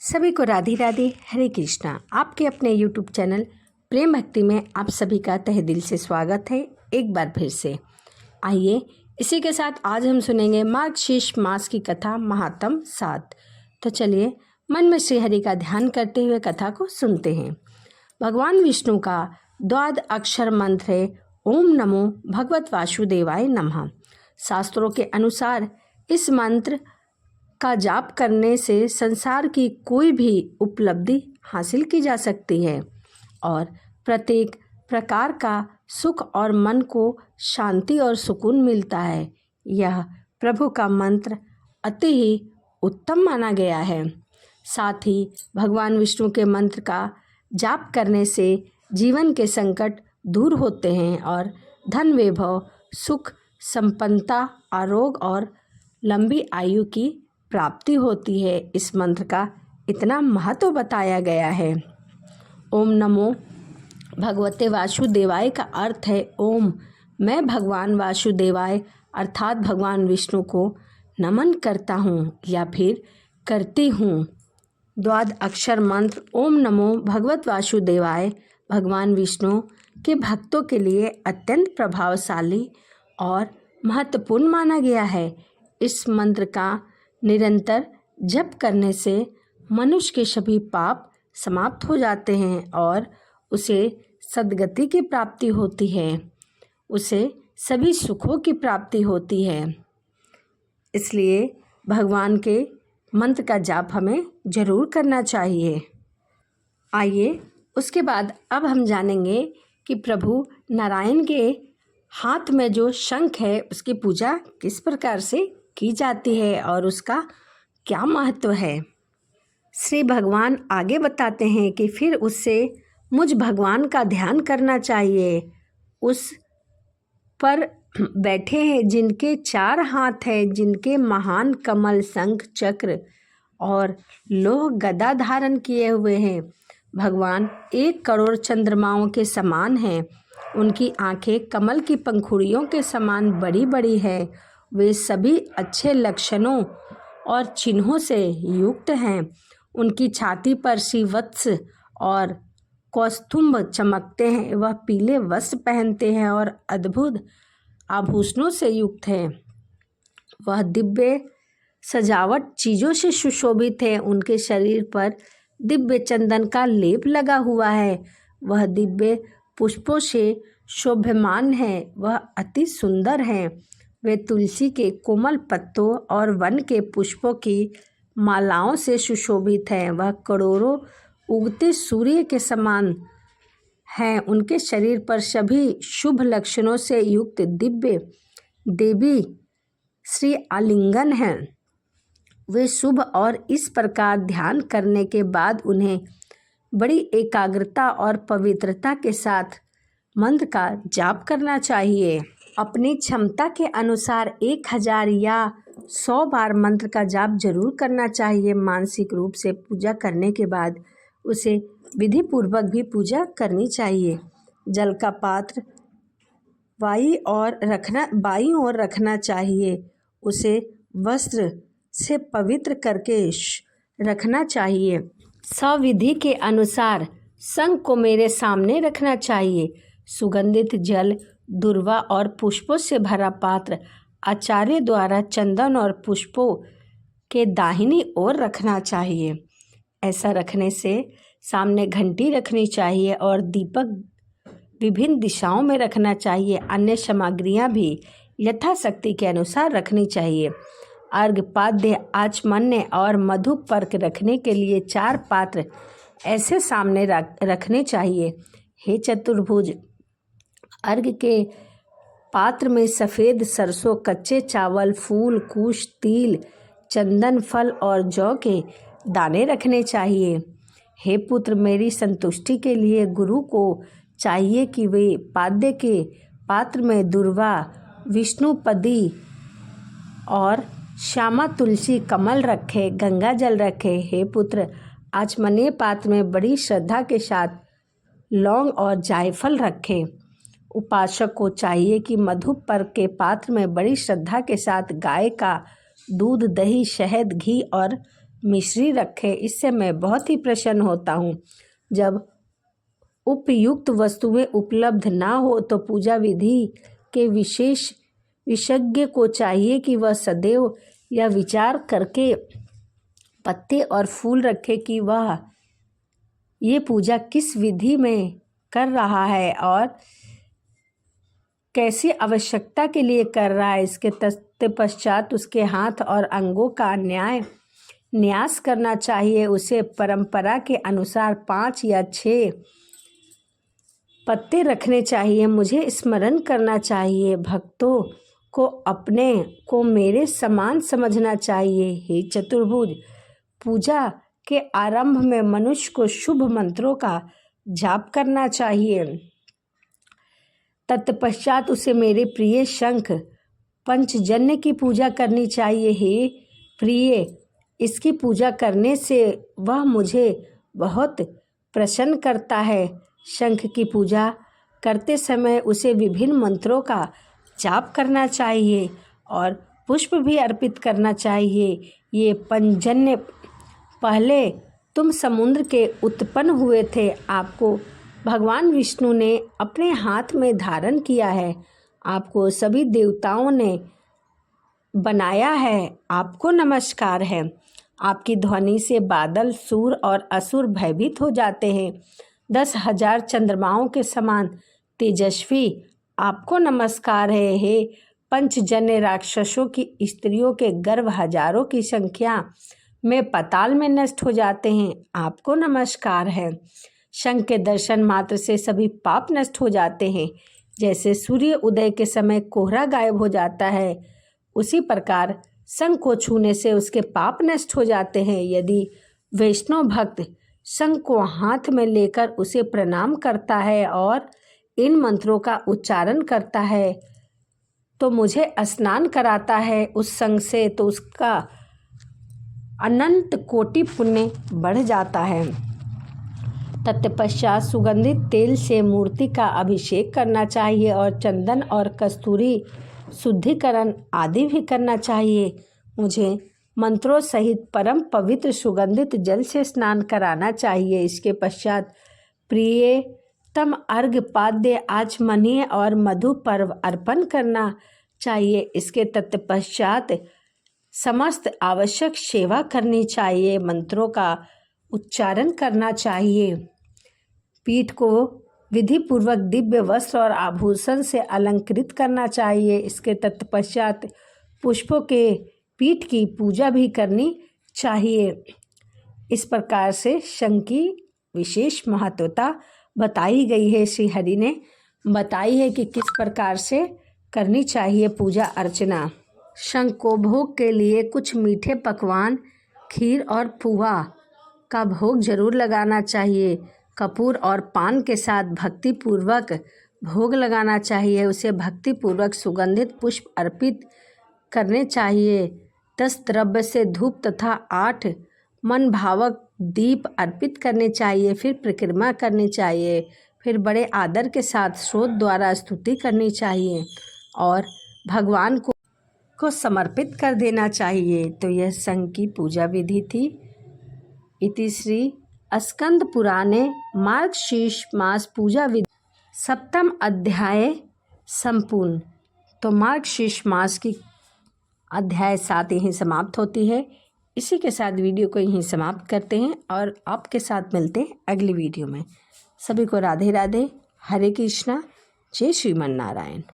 सभी को राधे राधे, हरे कृष्णा। आपके अपने YouTube चैनल प्रेम भक्ति में आप सभी का तहे दिल से स्वागत है एक बार फिर से। आइए इसी के साथ आज हम सुनेंगे मार्गशीर्ष मास की कथा महात्म 7। तो चलिए मन में श्री हरि का ध्यान करते हुए कथा को सुनते हैं। भगवान विष्णु का द्वाद अक्षर मंत्र है ओम नमो भगवत वासुदेवाय नमः। शास्त्रों के अनुसार इस मंत्र का जाप करने से संसार की कोई भी उपलब्धि हासिल की जा सकती है और प्रत्येक प्रकार का सुख और मन को शांति और सुकून मिलता है। यह प्रभु का मंत्र अति ही उत्तम माना गया है। साथ ही भगवान विष्णु के मंत्र का जाप करने से जीवन के संकट दूर होते हैं और धन वैभव सुख संपन्नता आरोग्य और लंबी आयु की प्राप्ति होती है। इस मंत्र का इतना महत्व बताया गया है। ओम नमो भगवते वासुदेवाय का अर्थ है ओम, मैं भगवान वासुदेवाय अर्थात भगवान विष्णु को नमन करता हूँ या फिर करती हूँ। द्वाद अक्षर मंत्र ओम नमो भगवत वासुदेवाय भगवान विष्णु के भक्तों के लिए अत्यंत प्रभावशाली और महत्वपूर्ण माना गया है। इस मंत्र का निरंतर जप करने से मनुष्य के सभी पाप समाप्त हो जाते हैं और उसे सद्गति की प्राप्ति होती है, उसे सभी सुखों की प्राप्ति होती है। इसलिए भगवान के मंत्र का जाप हमें जरूर करना चाहिए। आइए उसके बाद अब हम जानेंगे कि प्रभु नारायण के हाथ में जो शंख है उसकी पूजा किस प्रकार से की जाती है और उसका क्या महत्व है। श्री भगवान आगे बताते हैं कि फिर उससे मुझ भगवान का ध्यान करना चाहिए। उस पर बैठे हैं जिनके 4 हाथ हैं, जिनके महान कमल शंख चक्र और लोह गदा धारण किए हुए हैं। भगवान 1 करोड़ चंद्रमाओं के समान हैं। उनकी आंखें कमल की पंखुड़ियों के समान बड़ी बड़ी है। वे सभी अच्छे लक्षणों और चिन्हों से युक्त हैं। उनकी छाती पर श्रीवत्स और कौस्तुभ चमकते हैं। वह पीले वस्त्र पहनते हैं और अद्भुत आभूषणों से युक्त हैं। वह दिव्य सजावट चीज़ों से सुशोभित है। उनके शरीर पर दिव्य चंदन का लेप लगा हुआ है। वह दिव्य पुष्पों से शोभमान है। वह अति सुंदर है। वे तुलसी के कोमल पत्तों और वन के पुष्पों की मालाओं से सुशोभित हैं। वह करोड़ों उगते सूर्य के समान हैं। उनके शरीर पर सभी शुभ लक्षणों से युक्त दिव्य देवी श्री आलिंगन हैं। वे शुभ और इस प्रकार ध्यान करने के बाद उन्हें बड़ी एकाग्रता और पवित्रता के साथ मंत्र का जाप करना चाहिए। अपनी क्षमता के अनुसार 1000 या 100 बार मंत्र का जाप जरूर करना चाहिए। मानसिक रूप से पूजा करने के बाद उसे विधि पूर्वक भी पूजा करनी चाहिए। जल का पात्र बाईं ओर रखना चाहिए। उसे वस्त्र से पवित्र करके रखना चाहिए। सविधि के अनुसार शंख को मेरे सामने रखना चाहिए। सुगंधित जल दूर्वा और पुष्पों से भरा पात्र आचार्य द्वारा चंदन और पुष्पों के दाहिनी ओर रखना चाहिए। ऐसा रखने से सामने घंटी रखनी चाहिए और दीपक विभिन्न दिशाओं में रखना चाहिए। अन्य सामग्रियां भी यथाशक्ति के अनुसार रखनी चाहिए। अर्घ पाद्य आचमन्य और मधुपर्क रखने के लिए 4 पात्र ऐसे सामने रखने चाहिए। हे चतुर्भुज, अर्घ के पात्र में सफ़ेद सरसों, कच्चे चावल, फूल, कुश, तिल, चंदन, फल और जौ के दाने रखने चाहिए। हे पुत्र, मेरी संतुष्टि के लिए गुरु को चाहिए कि वे पाद्य के पात्र में दूर्वा, विष्णुपदी और श्यामा तुलसी कमल रखे, गंगा जल रखे। हे पुत्र, आचमनीय पात्र में बड़ी श्रद्धा के साथ लौंग और जायफल रखें। उपासक को चाहिए कि मधुपर्क के पात्र में बड़ी श्रद्धा के साथ गाय का दूध, दही, शहद, घी और मिश्री रखें। इससे मैं बहुत ही प्रसन्न होता हूँ। जब उपयुक्त वस्तुएं उपलब्ध ना हो तो पूजा विधि के विशेषज्ञ को चाहिए कि वह सदैव यह विचार करके पत्ते और फूल रखे कि वह ये पूजा किस विधि में कर रहा है और कैसी आवश्यकता के लिए कर रहा है। इसके पश्चात उसके हाथ और अंगों का न्यास करना चाहिए। उसे परंपरा के अनुसार 5 या 6 पत्ते रखने चाहिए। मुझे स्मरण करना चाहिए। भक्तों को अपने को मेरे समान समझना चाहिए। हे चतुर्भुज, पूजा के आरंभ में मनुष्य को शुभ मंत्रों का जाप करना चाहिए। तत्पश्चात उसे मेरे प्रिय शंख पंचजन्य की पूजा करनी चाहिए। हे प्रिय, इसकी पूजा करने से वह मुझे बहुत प्रसन्न करता है। शंख की पूजा करते समय उसे विभिन्न मंत्रों का जाप करना चाहिए और पुष्प भी अर्पित करना चाहिए। ये पंचजन्य पहले तुम समुद्र के उत्पन्न हुए थे। आपको भगवान विष्णु ने अपने हाथ में धारण किया है। आपको सभी देवताओं ने बनाया है। आपको नमस्कार है। आपकी ध्वनि से बादल, सूर और असुर भयभीत हो जाते हैं। 10,000 चंद्रमाओं के समान तेजस्वी आपको नमस्कार है। हे पंचजन्य, राक्षसों की स्त्रियों के गर्भ हजारों की संख्या में पाताल में नष्ट हो जाते हैं। आपको नमस्कार है। शंख के दर्शन मात्र से सभी पाप नष्ट हो जाते हैं। जैसे सूर्य उदय के समय कोहरा गायब हो जाता है, उसी प्रकार शंख को छूने से उसके पाप नष्ट हो जाते हैं। यदि वैष्णव भक्त शंख को हाथ में लेकर उसे प्रणाम करता है और इन मंत्रों का उच्चारण करता है तो मुझे स्नान कराता है उस शंख से, तो उसका अनंत कोटि पुण्य बढ़ जाता है। तत्पश्चात सुगंधित तेल से मूर्ति का अभिषेक करना चाहिए और चंदन और कस्तूरी शुद्धिकरण आदि भी करना चाहिए। मुझे मंत्रों सहित परम पवित्र सुगंधित जल से स्नान कराना चाहिए। इसके पश्चात प्रियतम अर्घ्य, पाद्य, आचमनीय और मधु पर्व अर्पण करना चाहिए। इसके तत्पश्चात समस्त आवश्यक सेवा करनी चाहिए। मंत्रों का उच्चारण करना चाहिए। पीठ को विधि पूर्वक दिव्य वस्त्र और आभूषण से अलंकृत करना चाहिए। इसके तत्पश्चात पुष्पों के पीठ की पूजा भी करनी चाहिए। इस प्रकार से शंख की विशेष महत्वता बताई गई है। श्री हरि ने बताई है कि किस प्रकार से करनी चाहिए पूजा अर्चना। शंख को भोग के लिए कुछ मीठे पकवान, खीर और पुआ का भोग जरूर लगाना चाहिए। कपूर और पान के साथ भक्तिपूर्वक भोग लगाना चाहिए। उसे भक्तिपूर्वक सुगंधित पुष्प अर्पित करने चाहिए। 10 द्रव्य से धूप तथा 8 मन भावक दीप अर्पित करने चाहिए। फिर परिक्रमा करनी चाहिए। फिर बड़े आदर के साथ स्रोत द्वारा स्तुति करनी चाहिए और भगवान को समर्पित कर देना चाहिए। तो यह शंख की पूजा विधि थी। इति श्री स्कंद पुराणे मार्गशीर्ष मास पूजा विधि 7वां अध्याय संपूर्ण। तो मार्गशीर्ष मास की अध्याय 7 यहीं समाप्त होती है। इसी के साथ वीडियो को यहीं समाप्त करते हैं और आपके साथ मिलते हैं अगली वीडियो में। सभी को राधे राधे, हरे कृष्णा, जय श्रीमन नारायण।